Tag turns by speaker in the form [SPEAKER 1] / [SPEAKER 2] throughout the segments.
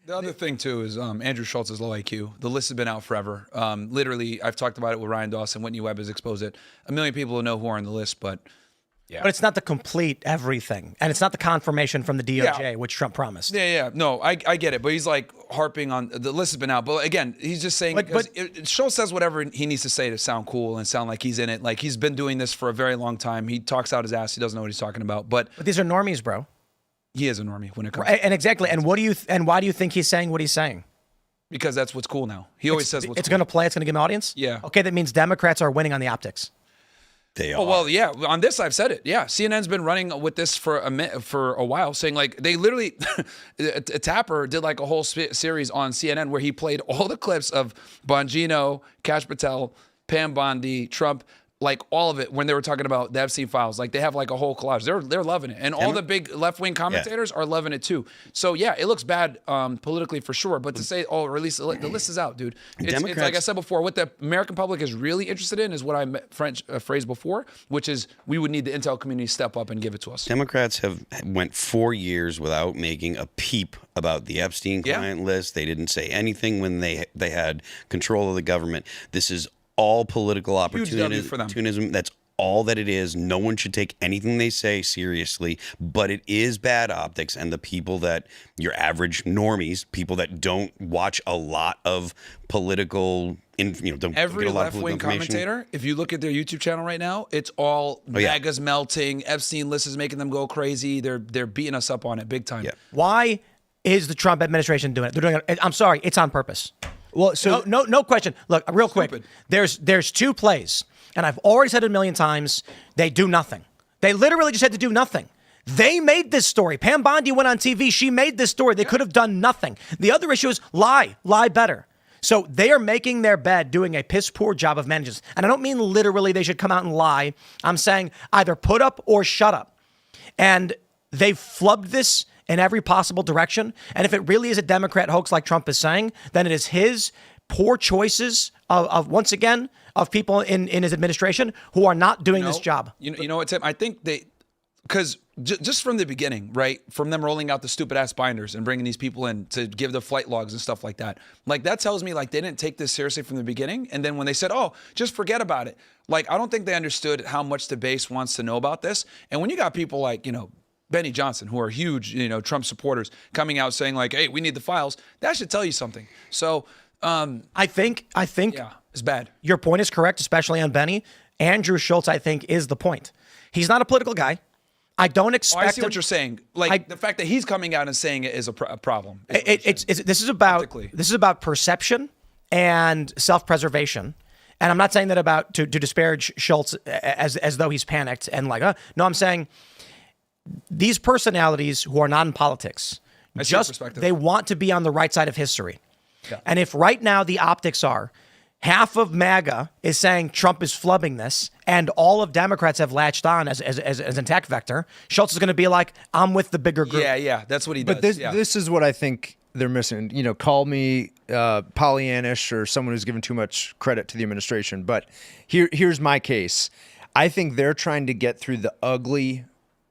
[SPEAKER 1] The other thing, too, is Andrew Schultz is low IQ. The list has been out forever. Literally, I've talked about it with Ryan Dawson. Whitney Webb has exposed it. A million people will know who are on the list, but yeah.
[SPEAKER 2] But it's not the complete everything. And it's not the confirmation from the DOJ, which Trump promised.
[SPEAKER 1] Yeah. No, I get it. But he's like harping on the list has been out. But again, he's just saying, Schultz says whatever he needs to say to sound cool and sound like he's in it. Like he's been doing this for a very long time. He talks out his ass. He doesn't know what he's talking about. But
[SPEAKER 2] these are normies, bro.
[SPEAKER 1] He is a normie when it comes
[SPEAKER 2] and exactly. And why do you think he's saying what he's saying?
[SPEAKER 1] Because that's what's cool now. He always says what's
[SPEAKER 2] it's
[SPEAKER 1] cool.
[SPEAKER 2] going to play. It's going to give an audience.
[SPEAKER 1] Yeah.
[SPEAKER 2] Okay, that means Democrats are winning on the optics.
[SPEAKER 3] They are.
[SPEAKER 1] Oh, well, yeah. On this, I've said it. Yeah. CNN's been running with this for a while, saying like they literally, Tapper did like a whole series on CNN where he played all the clips of Bongino, Kash Patel, Pam Bondi, Trump, like all of it when they were talking about the Epstein files. Like they have like a whole collage. They're loving it. And all the big left-wing commentators are loving it too. So yeah, it looks bad politically for sure. But to say, release the list is out, dude. It's like I said before, what the American public is really interested in is what I phrased before, which is we would need the intel community to step up and give it to us.
[SPEAKER 3] Democrats went 4 years without making a peep about the Epstein client list. They didn't say anything when they had control of the government. This is all political opportunism. That's all that it is. No one should take anything they say seriously, but it is bad optics. And the people that your average normies, people that don't watch a lot of political,
[SPEAKER 1] every left-wing commentator, if you look at their YouTube channel right now, it's all MAGA's melting. Epstein list is making them go crazy. They're beating us up on it big time.
[SPEAKER 3] Yeah.
[SPEAKER 2] Why is the Trump administration doing it? They're doing it. I'm sorry, it's on purpose. Well, so no question. Look, real quick. There's two plays, and I've already said it a million times. They do nothing. They literally just had to do nothing. They made this story. Pam Bondi went on TV. She made this story. They could have done nothing. The other issue is lie better. So they are making their bed, doing a piss poor job of managing this. And I don't mean literally they should come out and lie. I'm saying either put up or shut up. And they've flubbed this in every possible direction. And if it really is a Democrat hoax like Trump is saying, then it is his poor choices of once again, of people in his administration who are not doing this job.
[SPEAKER 1] You know what, Tim? I think because just from the beginning, right, from them rolling out the stupid ass binders and bringing these people in to give the flight logs and stuff like that, like that tells me like they didn't take this seriously from the beginning. And then when they said, just forget about it, like I don't think they understood how much the base wants to know about this. And when you got people like, Benny Johnson, who are huge, Trump supporters, coming out saying like, "Hey, we need the files." That should tell you something. So,
[SPEAKER 2] I think,
[SPEAKER 1] it's bad.
[SPEAKER 2] Your point is correct, especially on Benny. Andrew Schultz, I think, is the point. He's not a political guy. I don't expect.
[SPEAKER 1] I see what you're saying. Like the fact that he's coming out and saying it is a problem.
[SPEAKER 2] This is about perception and self-preservation. And I'm not saying that about to disparage Schultz as though he's panicked and like, no, I'm saying these personalities who are not in politics, they want to be on the right side of history. Yeah. And if right now the optics are half of MAGA is saying Trump is flubbing this and all of Democrats have latched on as an attack vector, Schultz is going to be like, I'm with the bigger group.
[SPEAKER 1] Yeah, that's what he does.
[SPEAKER 4] But this is what I think they're missing. Call me Pollyannish or someone who's given too much credit to the administration. But here's my case. I think they're trying to get through the ugly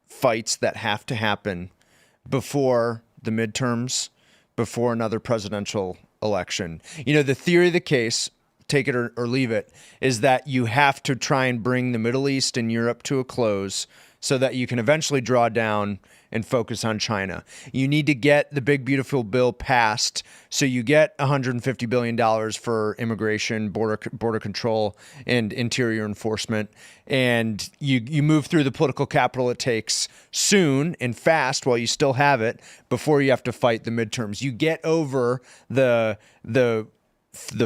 [SPEAKER 4] fights that have to happen before the midterms, before another presidential election. The theory of the case, take it or leave it, is that you have to try and bring the Middle East and Europe to a close so that you can eventually draw down and focus on China. You need to get the big, beautiful bill passed so you get $150 billion for immigration, border control, and interior enforcement. And you move through the political capital it takes soon and fast while you still have it before you have to fight the midterms. You get over the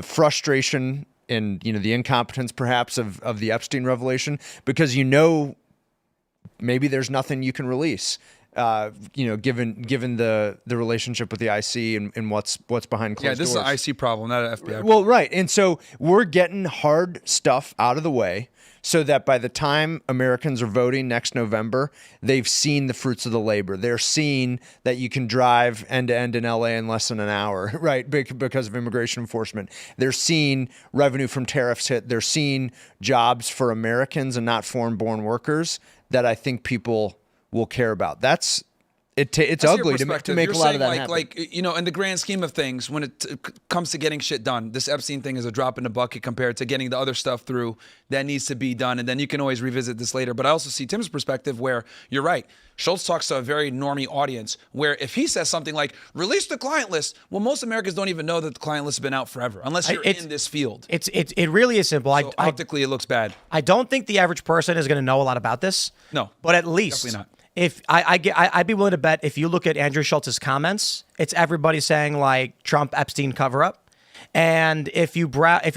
[SPEAKER 4] frustration and the incompetence perhaps of the Epstein revelation because maybe there's nothing you can release. Given the relationship with the IC and what's behind closed doors.
[SPEAKER 1] Yeah, this is an IC problem, not an FBI problem.
[SPEAKER 4] Well, right. And so we're getting hard stuff out of the way so that by the time Americans are voting next November, they've seen the fruits of the labor. They're seeing that you can drive end to end in LA in less than an hour, right? Because of immigration enforcement. They're seeing revenue from tariffs hit. They're seeing jobs for Americans and not foreign-born workers that I think people will care about. That's it's ugly to make
[SPEAKER 1] You're
[SPEAKER 4] a lot of that
[SPEAKER 1] saying,
[SPEAKER 4] happen.
[SPEAKER 1] like, you know, in the grand scheme of things, when it comes to getting shit done, this Epstein thing is a drop in the bucket compared to getting the other stuff through that needs to be done. And then you can always revisit this later. But I also see Tim's perspective where you're right. Schultz talks to a very normie audience where if he says something like, release the client list, well, most Americans don't even know that the client list has been out forever, unless you're in this field.
[SPEAKER 2] It really is simple.
[SPEAKER 1] So optically, it looks bad.
[SPEAKER 2] I don't think the average person is going to know a lot about this.
[SPEAKER 1] No.
[SPEAKER 2] But at least.
[SPEAKER 1] Definitely not.
[SPEAKER 2] If I'd be willing to bet if you look at Andrew Schultz's comments, it's everybody saying like Trump Epstein cover up. And if you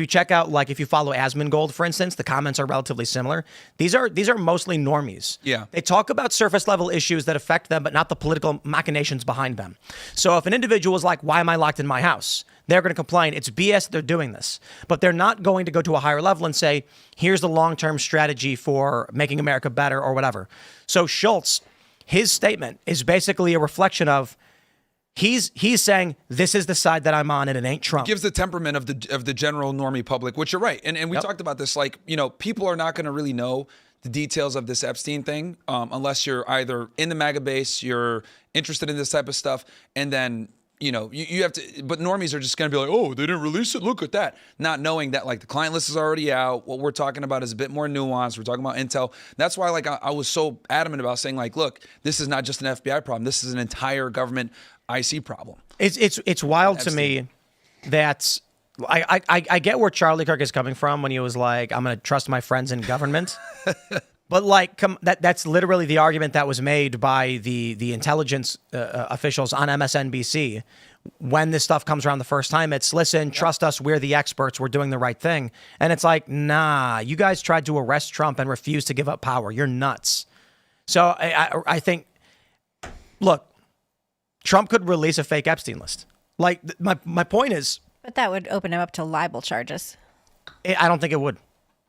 [SPEAKER 2] check out, like if you follow Asmongold, for instance, the comments are relatively similar. These are mostly normies.
[SPEAKER 1] Yeah.
[SPEAKER 2] They talk about surface level issues that affect them, but not the political machinations behind them. So if an individual is like, why am I locked in my house? They're going to complain. It's BS that they're doing this. But they're not going to go to a higher level and say, here's the long-term strategy for making America better or whatever. So Schultz, his statement is basically a reflection of he's saying this is the side that I'm on and it ain't Trump.
[SPEAKER 1] Gives the temperament of the general normie public, which you're right. And we talked about this, like, you know, people are not going to really know the details of this Epstein thing unless you're either in the MAGA base, you're interested in this type of stuff, and then you know, you have to, but normies are just going to be like, oh, they didn't release it. Look at that. Not knowing that, like, the client list is already out. What we're talking about is a bit more nuanced. We're talking about intel. That's why, like, I was so adamant about saying, like, look, this is not just an FBI problem. This is an entire government IC problem.
[SPEAKER 2] It's wild to me that I get where Charlie Kirk is coming from when he was like, I'm going to trust my friends in government. But like, that's literally the argument that was made by the intelligence officials on MSNBC when this stuff comes around the first time. It's, listen, trust us, we're the experts, we're doing the right thing. And it's like, nah, you guys tried to arrest Trump and refused to give up power. You're nuts. So I think, look, Trump could release a fake Epstein list. Like, my point is...
[SPEAKER 5] But that would open him up to libel charges.
[SPEAKER 2] I don't think it would.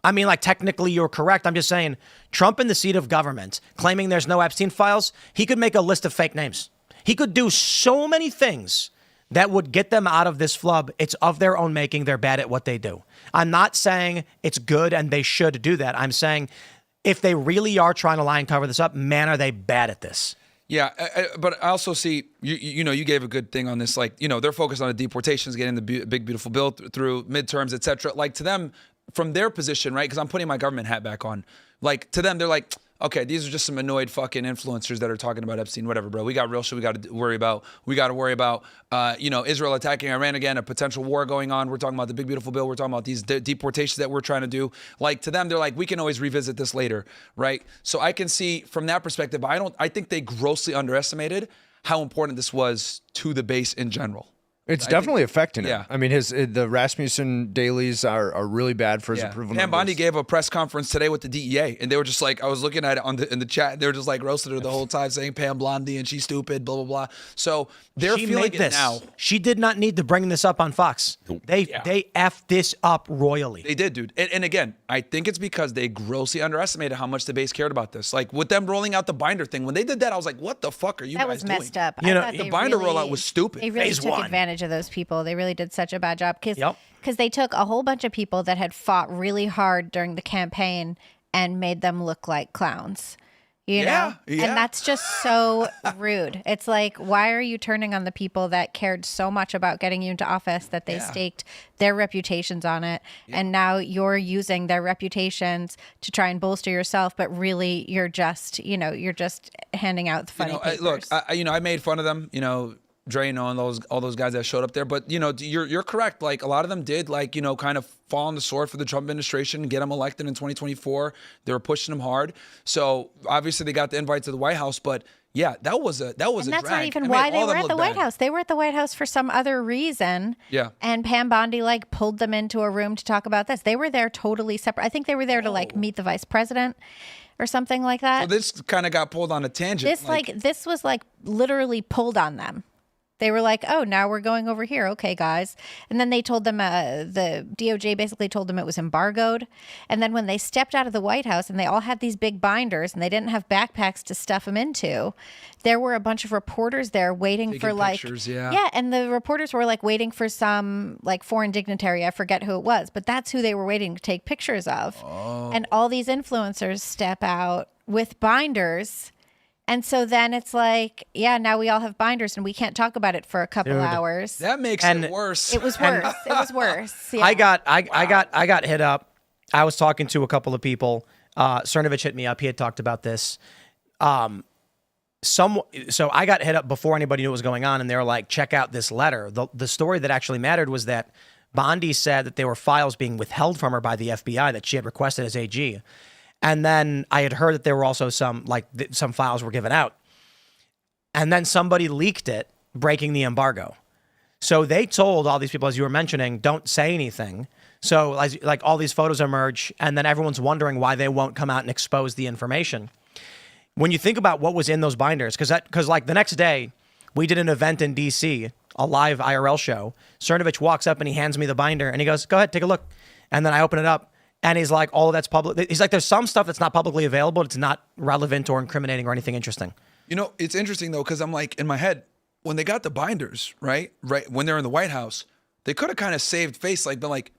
[SPEAKER 2] I mean, like, technically you're correct. I'm just saying, Trump in the seat of government, claiming there's no Epstein files, he could make a list of fake names. He could do so many things that would get them out of this flub. It's of their own making. They're bad at what they do. I'm not saying it's good and they should do that. I'm saying if they really are trying to lie and cover this up, man, are they bad at this.
[SPEAKER 1] Yeah, but I also see, you know, you gave a good thing on this. Like, you know, they're focused on the deportations, getting the big, beautiful bill through midterms, et cetera. Like, to them, from their position, right, because I'm putting my government hat back on, like, to them, they're like, okay, these are just some annoyed fucking influencers that are talking about Epstein, whatever, bro. We got real shit we got to worry about. We got to worry about, you know, Israel attacking Iran again, a potential war going on. We're talking about the big, beautiful bill. We're talking about these deportations that we're trying to do. Like, to them, they're like, we can always revisit this later, right? So I can see from that perspective, I think they grossly underestimated how important this was to the base in general.
[SPEAKER 4] It's definitely affecting him.
[SPEAKER 1] Yeah.
[SPEAKER 4] I mean, the Rasmussen dailies are really bad for his approval
[SPEAKER 1] Pam
[SPEAKER 4] numbers.
[SPEAKER 1] Bondi gave a press conference today with the DEA, and they were just like, I was looking at it in the chat, they were just like roasted her the whole time, saying Pam Blondie and she's stupid, blah, blah, blah. So they're feeling it now.
[SPEAKER 2] She did not need to bring this up on Fox. They effed this up royally.
[SPEAKER 1] They did, dude. And again, I think it's because they grossly underestimated how much the base cared about this. Like, with them rolling out the binder thing, when they did that, I was like, what the fuck are you guys doing?
[SPEAKER 5] That was messed up.
[SPEAKER 2] You know,
[SPEAKER 1] the binder rollout was stupid.
[SPEAKER 5] They really
[SPEAKER 2] Phase
[SPEAKER 5] took
[SPEAKER 2] one.
[SPEAKER 5] advantage of those people. They really did such a bad job because they took a whole bunch of people that had fought really hard during the campaign and made them look like clowns. You know?
[SPEAKER 1] Yeah.
[SPEAKER 5] And that's just so rude. It's like, why are you turning on the people that cared so much about getting you into office that they staked their reputations on it? Yeah. And now you're using their reputations to try and bolster yourself, but really you're just handing out the funny papers.
[SPEAKER 1] Look, I made fun of them, Drano and all those guys that showed up there. But, you're correct. Like, a lot of them did, like, kind of fall on the sword for the Trump administration and get him elected in 2024. They were pushing him hard. So obviously they got the invite to the White House. But yeah, that was a drag.
[SPEAKER 5] And that's not even why they were at the White House. They were at the White House for some other reason.
[SPEAKER 1] Yeah.
[SPEAKER 5] And Pam Bondi pulled them into a room to talk about this. They were there totally separate. I think they were there to meet the vice president or something like that.
[SPEAKER 1] So this kind of got pulled on a tangent.
[SPEAKER 5] This was literally pulled on them. They were like, oh, now we're going over here. Okay, guys. And then they told them, the DOJ basically told them it was embargoed. And then when they stepped out of the White House and they all had these big binders and they didn't have backpacks to stuff them into, there were a bunch of reporters there waiting
[SPEAKER 1] taking
[SPEAKER 5] for
[SPEAKER 1] pictures,
[SPEAKER 5] yeah. And the reporters were waiting for some foreign dignitary. I forget who it was, but that's who they were waiting to take pictures of. Oh. And all these influencers step out with binders And so then it's like, yeah, now we all have binders and we can't talk about it for a couple hours.
[SPEAKER 1] That makes it worse.
[SPEAKER 5] It was worse. It was worse. Yeah.
[SPEAKER 2] I got hit up. I was talking to a couple of people. Cernovich hit me up. He had talked about this. So I got hit up before anybody knew what was going on, and they were like, check out this letter. The story that actually mattered was that Bondi said that there were files being withheld from her by the FBI that she had requested as AG. And then I had heard that there were also some files were given out. And then somebody leaked it, breaking the embargo. So they told all these people, as you were mentioning, don't say anything. So like all these photos emerge, and then everyone's wondering why they won't come out and expose the information. When you think about what was in those binders, because like the next day, we did an event in D.C., a live IRL show. Cernovich walks up and he hands me the binder, and he goes, go ahead, take a look. And then I open it up, and he's like, all of that's public. He's like, there's some stuff that's not publicly available. It's not relevant or incriminating or anything interesting.
[SPEAKER 1] You know, it's interesting, though, because I'm like, in my head, when they got the binders, right, when they're in the White House, they could have kind of saved face, like, been like,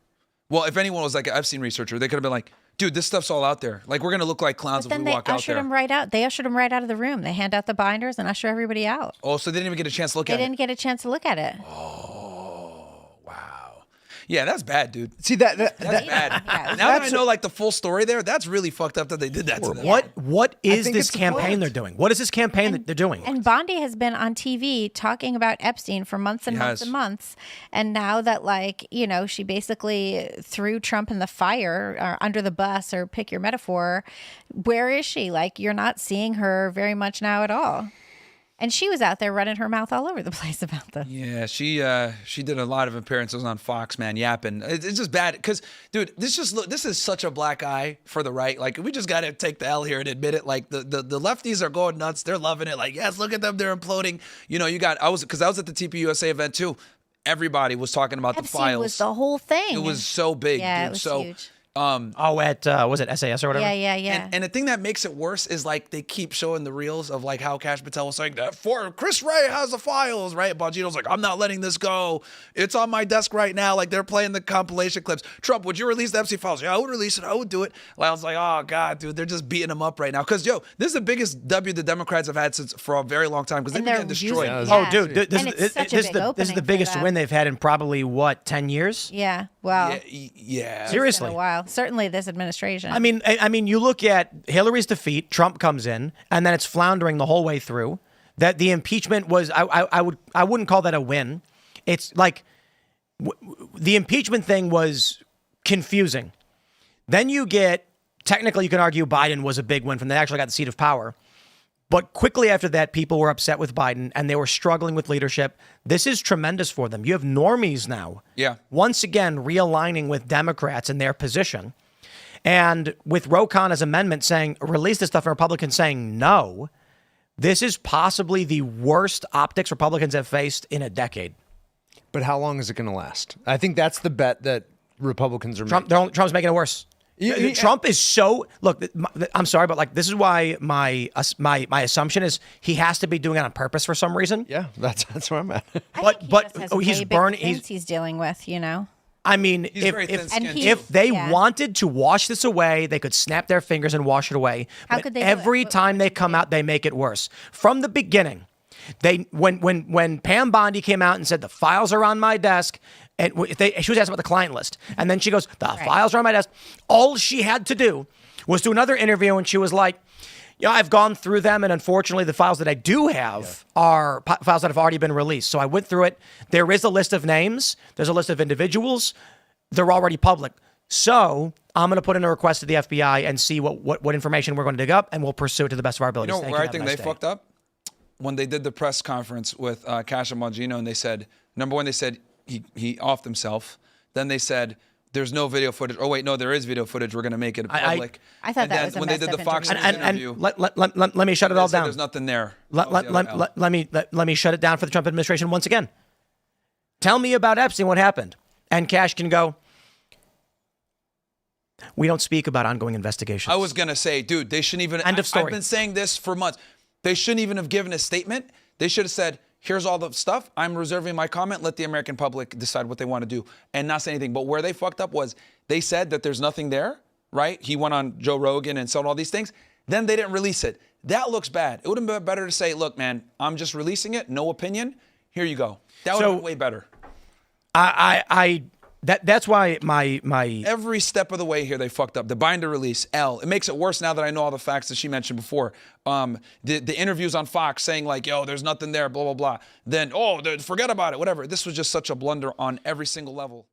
[SPEAKER 1] well, if anyone was like an Epstein researcher, they could have been like, dude, this stuff's all out there. Like, we're going to look like clowns if we walk out there.
[SPEAKER 5] They ushered him right out of the room. They hand out the binders and usher everybody out.
[SPEAKER 1] Oh, so they didn't even get a chance to look at it?
[SPEAKER 5] They didn't get a chance to look at it.
[SPEAKER 1] Oh, wow. Yeah, that's bad, dude.
[SPEAKER 4] See,
[SPEAKER 1] That's
[SPEAKER 4] that
[SPEAKER 1] bad. Now that I know like the full story there, that's really fucked up that they did that to them.
[SPEAKER 2] What is
[SPEAKER 4] think
[SPEAKER 2] this
[SPEAKER 4] it's
[SPEAKER 2] campaign they're doing? What is this campaign that they're doing?
[SPEAKER 5] And Bondi has been on TV talking about Epstein for months and months and months. And now that, like, you know, she basically threw Trump in the fire or under the bus, or pick your metaphor, where is she? Like, you're not seeing her very much now at all. And she was out there running her mouth all over the place about this.
[SPEAKER 1] Yeah, she did a lot of appearances on Fox, man, yapping. It's just bad because, dude, this is such a black eye for the right. Like, we just got to take the L here and admit it. Like, the lefties are going nuts. They're loving it. Like, yes, look at them. They're imploding. You know, I was at the TPUSA event too. Everybody was talking about
[SPEAKER 5] Epstein
[SPEAKER 1] the files.
[SPEAKER 5] was the whole thing.
[SPEAKER 1] It was so big,
[SPEAKER 5] yeah,
[SPEAKER 1] dude.
[SPEAKER 5] it was
[SPEAKER 1] so
[SPEAKER 5] huge.
[SPEAKER 2] Was it SAS or whatever?
[SPEAKER 5] Yeah.
[SPEAKER 1] And the thing that makes it worse is like they keep showing the reels of like how Kash Patel was saying that for Chris Wray has the files, right? Bongino's like, I'm not letting this go. It's on my desk right now. Like they're playing the compilation clips. Trump, would you release the Epstein files? Yeah, I would release it. I would do it. Like, I was like, oh God, dude, they're just beating him up right now. Because this is the biggest W the Democrats have had for a very long time because they've been getting destroyed.
[SPEAKER 2] Oh, dude, this is the biggest win they've had in probably 10 years?
[SPEAKER 5] Yeah. Well,
[SPEAKER 1] yeah.
[SPEAKER 2] Seriously.
[SPEAKER 5] It's been a while. Certainly this administration.
[SPEAKER 2] I mean, you look at Hillary's defeat, Trump comes in, and then it's floundering the whole way through. That the impeachment was, I wouldn't call that a win. It's like the impeachment thing was confusing. Then you get, technically you can argue Biden was a big win from they actually got the seat of power. But quickly after that, people were upset with Biden and they were struggling with leadership. This is tremendous for them. You have normies now.
[SPEAKER 1] Yeah.
[SPEAKER 2] Once again, realigning with Democrats in their position. And with Ro Khanna's amendment saying, release this stuff, and Republicans saying no, this is possibly the worst optics Republicans have faced in a decade.
[SPEAKER 4] But how long is it going to last? I think that's the bet that Republicans are making.
[SPEAKER 2] Trump's making it worse. Trump is so look. I'm sorry, but like this is why my assumption is he has to be doing it on purpose for some reason.
[SPEAKER 4] Yeah, that's where I'm at.
[SPEAKER 2] He's burning.
[SPEAKER 5] He's dealing with, you know.
[SPEAKER 2] I mean, if they wanted to wash this away, they could snap their fingers and wash it away.
[SPEAKER 5] How
[SPEAKER 2] but
[SPEAKER 5] could they?
[SPEAKER 2] Every time they come out, they make it worse. From the beginning, when Pam Bondi came out and said the files are on my desk. And she was asked about the client list. And then she goes, the files are on my desk. All she had to do was do another interview. And she was like, yeah, I've gone through them. And unfortunately, the files that I do have are files that have already been released. So I went through it. There is a list of names. There's a list of individuals. They're already public. So I'm going to put in a request to the FBI and see what information we're going to dig up. And we'll pursue it to the best of our abilities.
[SPEAKER 1] You know where I think they fucked up? When they did the press conference with Kash and Bongino, and they said, number one, they said, he offed himself. Then they said, there's no video footage. Oh, wait, no, there is video footage. We're going to make it public.
[SPEAKER 5] I thought that was a
[SPEAKER 1] when they did the Fox News interview.
[SPEAKER 2] Let me shut it all down.
[SPEAKER 1] There's nothing there.
[SPEAKER 2] Let me shut it down for the Trump administration once again. Tell me about Epstein, what happened? And Kash can go, we don't speak about ongoing investigations.
[SPEAKER 1] I was going to say, dude, they shouldn't even.
[SPEAKER 2] End of story.
[SPEAKER 1] I've been saying this for months. They shouldn't even have given a statement. They should have said, here's all the stuff. I'm reserving my comment. Let the American public decide what they want to do and not say anything. But where they fucked up was they said that there's nothing there, right? He went on Joe Rogan and said all these things. Then they didn't release it. That looks bad. It would have been better to say, look, man, I'm just releasing it. No opinion. Here you go. That would have been way better.
[SPEAKER 2] That's why my
[SPEAKER 1] every step of the way here they fucked up. The binder release, L. It makes it worse now that I know all the facts that she mentioned before. The interviews on Fox saying like, yo, there's nothing there, blah, blah, blah. Then, forget about it, whatever. This was just such a blunder on every single level.